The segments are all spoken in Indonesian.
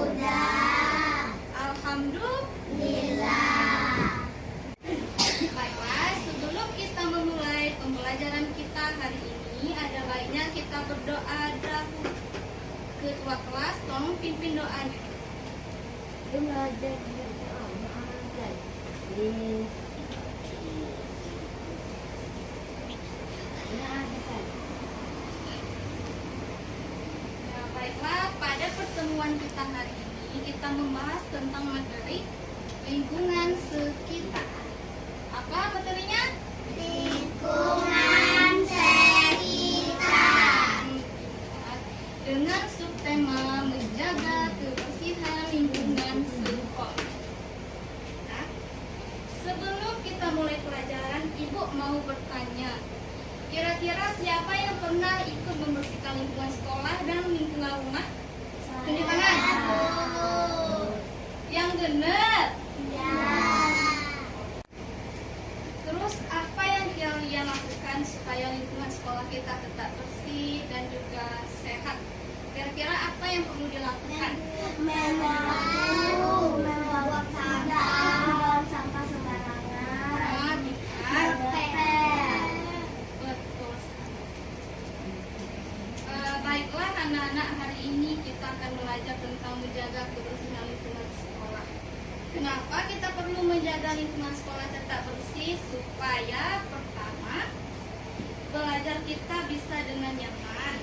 Sudah. Alhamdulillah. Baiklah, sebelum kita memulai pembelajaran kita hari ini, ada baiknya kita berdoa dahulu. Ketua kelas, tolong pimpin doanya. Baiklah, pada pertemuan kita hari ini kita membahas tentang materi lingkungan sekitar. Apa materinya? Lingkungan sekitar. Dengan subtema menjaga kebersihan lingkungan sekolah. Nah, sebelum kita mulai pelajaran, Ibu mau bertanya. Kira-kira siapa yang pernah ikut membersihkan lingkungan sekolah dan lingkungan rumah? Tunjuk tangan. Yang benar. Ya. Terus apa yang kalian lakukan supaya lingkungan sekolah kita tetap bersih dan juga sehat? Kira-kira apa yang perlu dilakukan? Membawa sampah, sampah sembarangan. Betul sekali. Baiklah anak-anak, hari ini kita akan belajar tentang menjaga kebersihan lingkungan sekolah. Kenapa kita perlu menjaga lingkungan sekolah tetap bersih? Supaya pertama, belajar kita bisa dengan nyaman.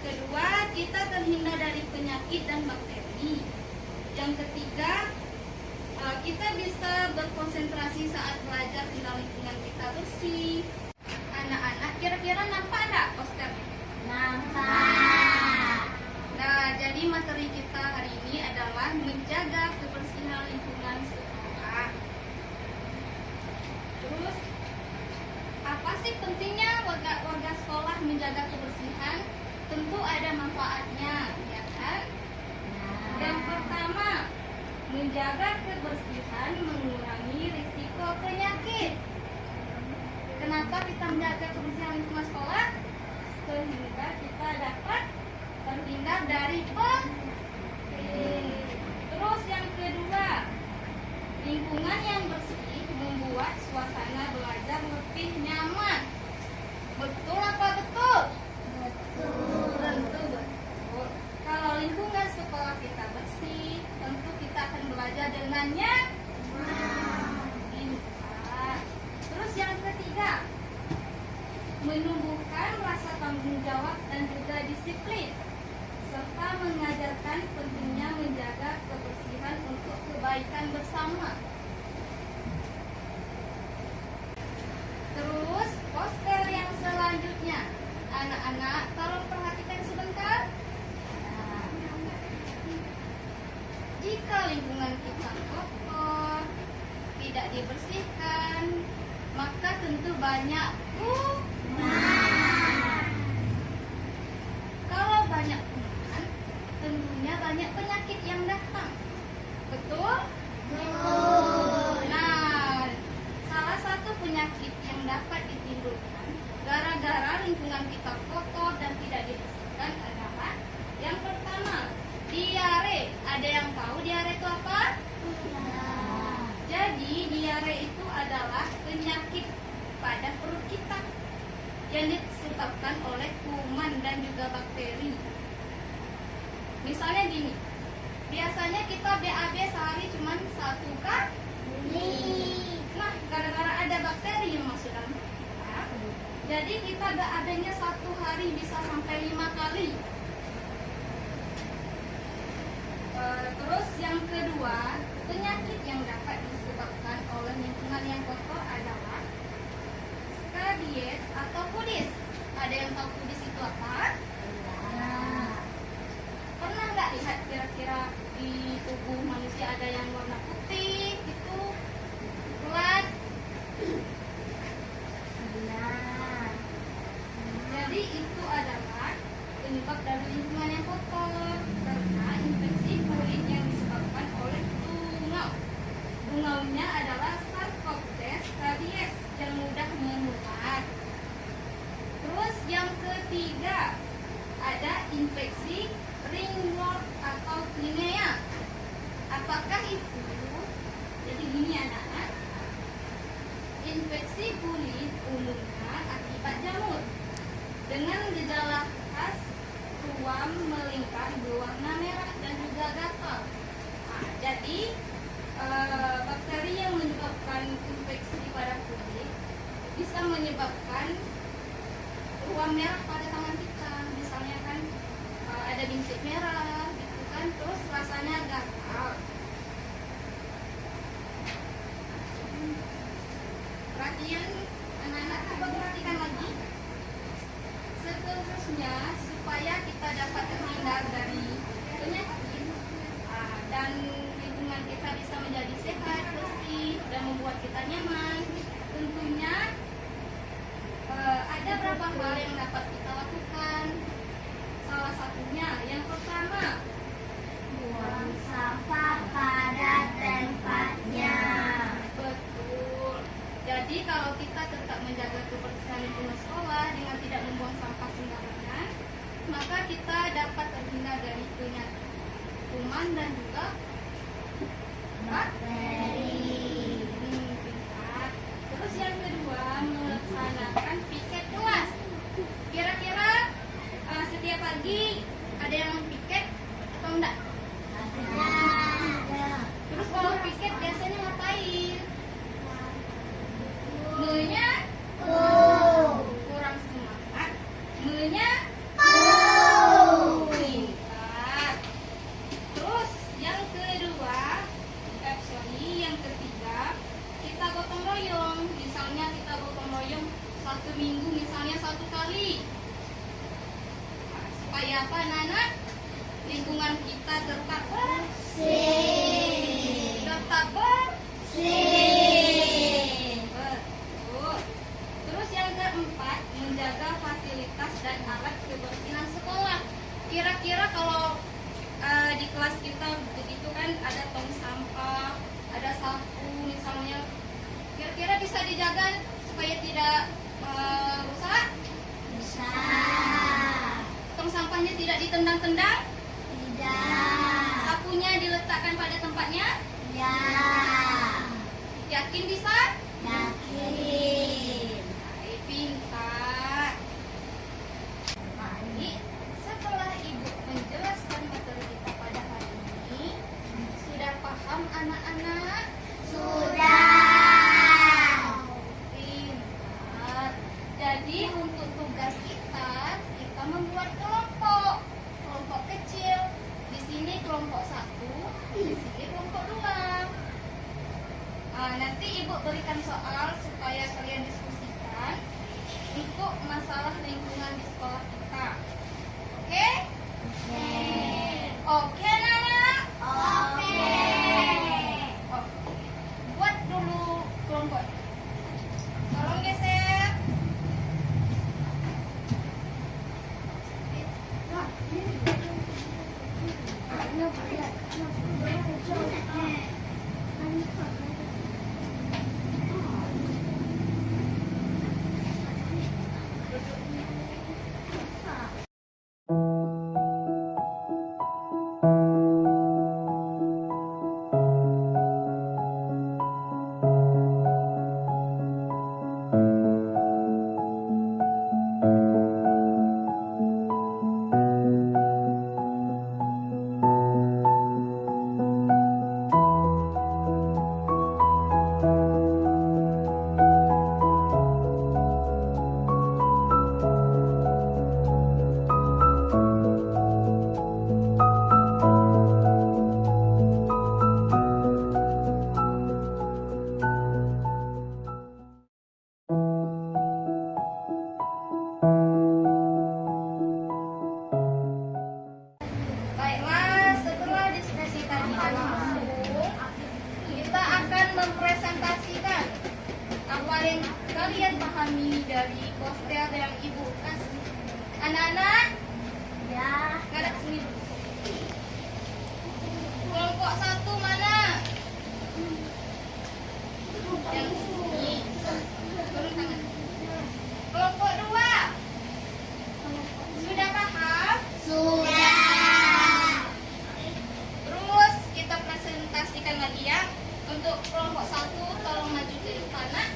Kedua, kita terhindar dari penyakit dan bakteri. Yang ketiga, kita bisa berkonsentrasi saat belajar di dalam lingkungan kita bersih. Anak-anak, kira-kira nampak enggak posternya? Nampak. Nah, jadi materi kita hari ini adalah menjaga kebersihan lingkungan sekolah. Terus, apa sih pentingnya warga sekolah menjaga kebersihan? Tentu ada manfaatnya, ya kan? Yang pertama, menjaga kebersihan mengurangi risiko penyakit. Kenapa kita menjaga kebersihan lingkungan sekolah? Sehingga kita dapat terhindar dari penyakit. Terus yang kedua, lingkungan yang bersih membuat suasana belajar lebih nyaman. Betul apa betul? Tentu betul. Kalau lingkungan sekolah kita bersih, tentu kita akan belajar dengan nyaman. Terus yang ketiga, menumbuhkan rasa tanggung jawab dan juga disiplin, serta mengajarkan pentingnya menjaga kebersihan untuk kebaikan bersama. Terus poster yang selanjutnya, anak-anak tolong perhatikan sebentar. Jika lingkungan kita kotor, tidak dibersihkan, maka tentu banyak kuman. Kalau banyak kuman, tentunya banyak penyakit yang datang. Betul? Betul. Nah, salah satu penyakit yang dapat ditimbulkan gara-gara lingkungan kita kotor dan tidak dibersihkan adalah yang pertama, diare. Ada yang tahu diare itu apa? Jadi diare itu adalah penyakit pada perut kita yang disebabkan oleh kuman dan juga bakteri. Misalnya gini, biasanya kita BAB sehari cuma 1 kali. Nah, gara-gara ada bakteri yang masuk dalam perut kita, jadi kita BAB-nya 1 hari bisa sampai 5 kali. Terus yang kedua, penyakit yang dapat disebabkan oleh lingkungan yang kotor adalah skabies atau kudis. Ada yang tahu kudis itu apa? Pernah nggak lihat kira-kira di tubuh manusia ada yang warna putih itu ulat? Jadi itu adalah penyebab dari lingkungan yang kotor karena infeksi kulit yang disebabkan oleh tungau. Tungaunya adalah Sarcoptes scabies yang mudah menular. Terus yang ketiga ada infeksi ringworm atau Clinea. menyebabkan ruam merah pada tangan kita. Misalnya kan ada bintik merah gitu kan, terus rasanya gatal. Perhatian anak-anak, coba perhatikan lagi. Seterusnya supaya kita dapat terhindar dari penyakit dan lingkungan kita bisa menjadi sehat, bersih, dan membuat kita nyaman. Tentunya ada beberapa hal yang dapat kita lakukan. Salah satunya yang pertama, Buang sampah pada tempatnya. betul. Jadi kalau kita tetap menjaga kebersihan lingkungan sekolah dengan tidak membuang sampah sembarangan, maka kita dapat terhindar dari penyakit kuman dan juga Bakteri. pintar. Terus yang kedua, melaksanakan piket kelas. Kira-kira setiap pagi ada yang piket atau enggak? Ada. Terus kalau piket biasanya ngapain? Menya kurang semangat. Menya pintar. Terus yang kedua, yang ketiga, kita gotong royong. Misalnya kita gotong royong 1 minggu, misalnya 1 kali. Supaya apa, anak-anak? Lingkungan kita tetap bersih. Tetap bersih. Betul. Terus yang keempat, menjaga fasilitas dan alat kebersihan sekolah. Kira-kira kalau di kelas kita begitu kan, ada tong sampah, ada sapu misalnya. Kira-kira bisa dijaga supaya tidak rusak? Bisa. Tong sampahnya tidak ditendang-tendang? Tidak. Sapunya diletakkan pada tempatnya? Ya. Yakin bisa? Yakin. Baik, pintar. Nah, ini setelah Ibu menjelaskan materi kita pada hari ini, sudah paham anak-anak? Sudah. Pintar. Jadi untuk tugas kita membuat kelompok kecil. Di sini kelompok 1, di sini kelompok 2. Nanti Ibu berikan soal supaya kalian diskusikan untuk masalah lingkungan di sekolah kita. Oke? Oke, Nana? Oke. Oke. Buat dulu kelompok. Tolong geser. Baiklah, setelah diskusi tadi berlangsung, kita akan mempresentasikan apa yang kalian pahami dari poster yang Ibu kasih. Anak-anak, Ya. ngadap sini dulu. Kelompok 1 mana? Yang sini. Turun tangan. Kelompok 2. Sudah paham? Sudah. Terus kita presentasikan lagi ya. Untuk kelompok 1, tolong maju ke depan. Nak.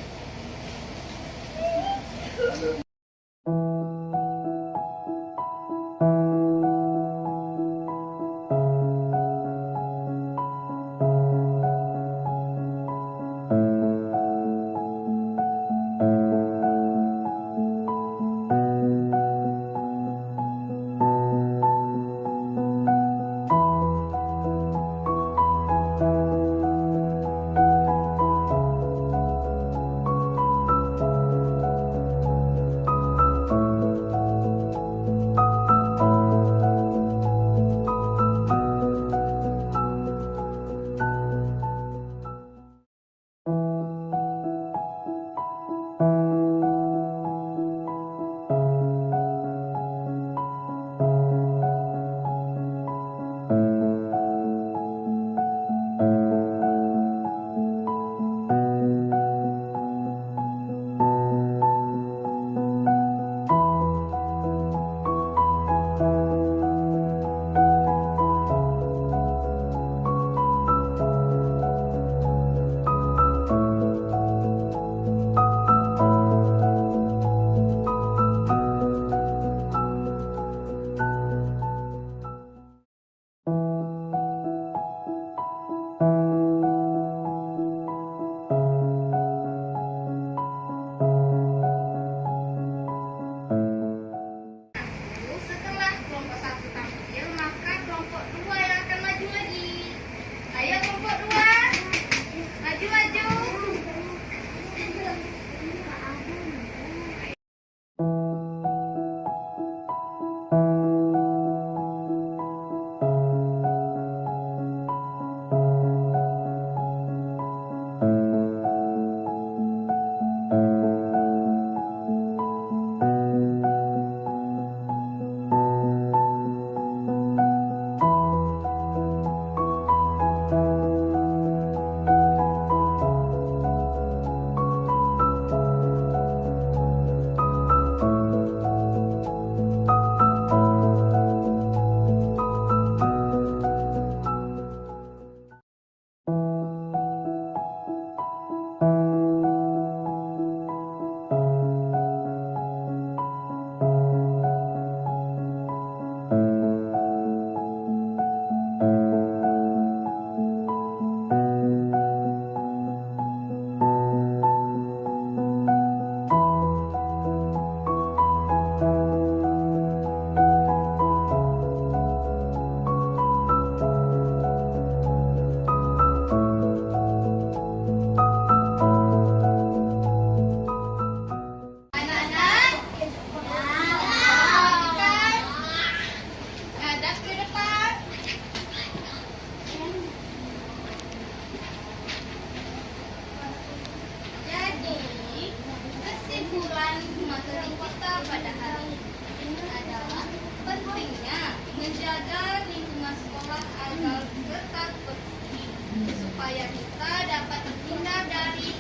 supaya kita dapat terhindar dari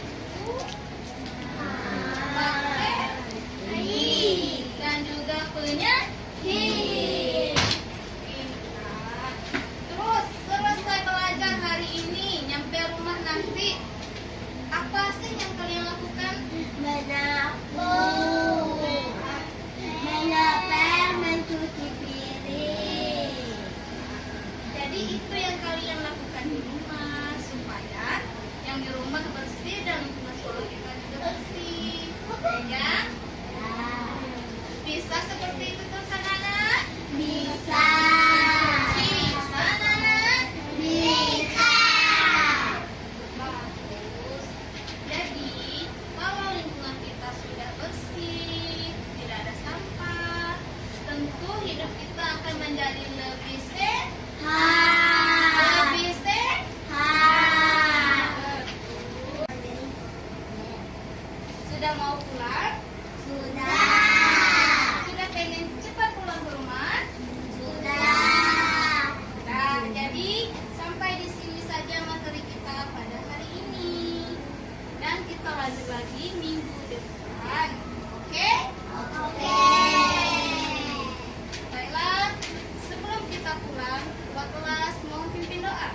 bakteri dan juga penyakit. Terus selesai belajar hari ini, nyampe rumah nanti, apa sih yang kalian lakukan? Menyapu, mengepel, mencuci piring. Jadi itu yang kalian lakukan di rumah supaya yang di rumah bersih dan lingkungan sekolah kita juga bersih. Ya? Bisa seperti itu terus anak-anak? Bisa. Bisa anak-anak? Bisa. Bagus. Jadi kalau lingkungan kita sudah bersih, tidak ada sampah, tentu hidup kita akan menjadi lebih sehat. Lebih sehat. Sudah mau pulang? Sudah pengen cepat pulang ke rumah? Nah, jadi sampai di sini saja materi kita pada hari ini. Dan kita lanjut lagi minggu depan. Oke? Baiklah, sebelum kita pulang, buat kelas mohon pimpin doa.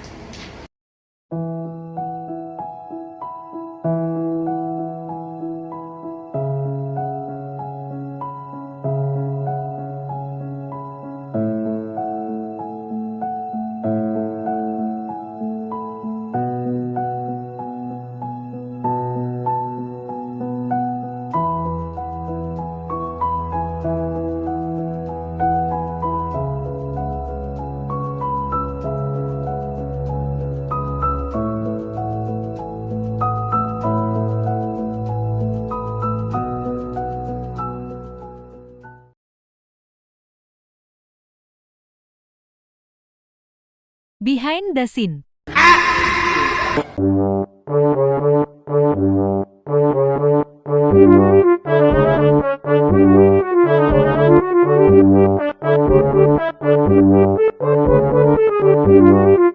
Behind the scene. Thank you.